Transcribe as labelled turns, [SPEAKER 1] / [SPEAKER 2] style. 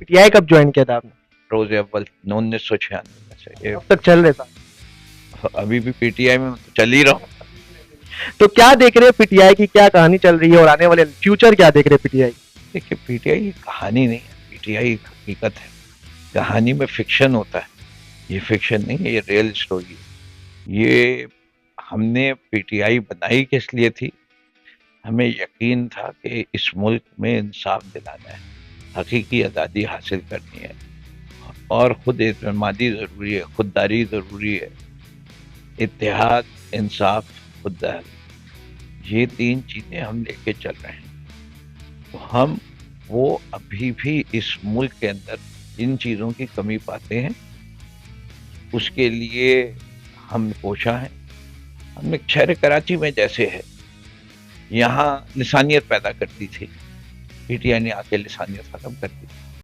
[SPEAKER 1] P T I کب join کیا تھا آپ نے؟
[SPEAKER 2] روز اول 1996 میں سے
[SPEAKER 1] اب تک چل رہے تھا؟
[SPEAKER 2] ابھی بھی پی ٹی آئی میں چل ہی رہا ہوں.
[SPEAKER 1] تو کیا دیکھ رہے ہیں پی ٹی آئی کی، کیا کہانی چل رہی ہے اور آنے والے فیوچر کیا دیکھ رہے ہیں پی ٹی آئی؟
[SPEAKER 2] دیکھیے پی ٹی آئی کہانی نہیں ہے، پی ٹی آئی حقیقت ہے. کہانی میں فکشن ہوتا ہے، یہ فکشن نہیں ہے، یہ ریئل اسٹوری ہے. یہ ہم نے پی ٹی آئی بنائی کس لیے تھی؟ ہمیں یقین تھا کہ اس ملک میں انصاف دلانا ہے، حقیقی آزادی حاصل کرنی ہے، اور خود اعتمادی ضروری ہے، خودداری ضروری ہے، اتحاد، انصاف، خودداری، یہ تین چیزیں ہم لے کے چل رہے ہیں. تو ہم وہ ابھی بھی اس ملک کے اندر جن چیزوں کی کمی پاتے ہیں اس کے لیے ہم کوشاں ہیں. ہم نے شہر کراچی میں جیسے ہے، یہاں لسانیت پیدا کرتی تھی، پی ٹی آئی نے آ کے لسانیت ختم کر دی.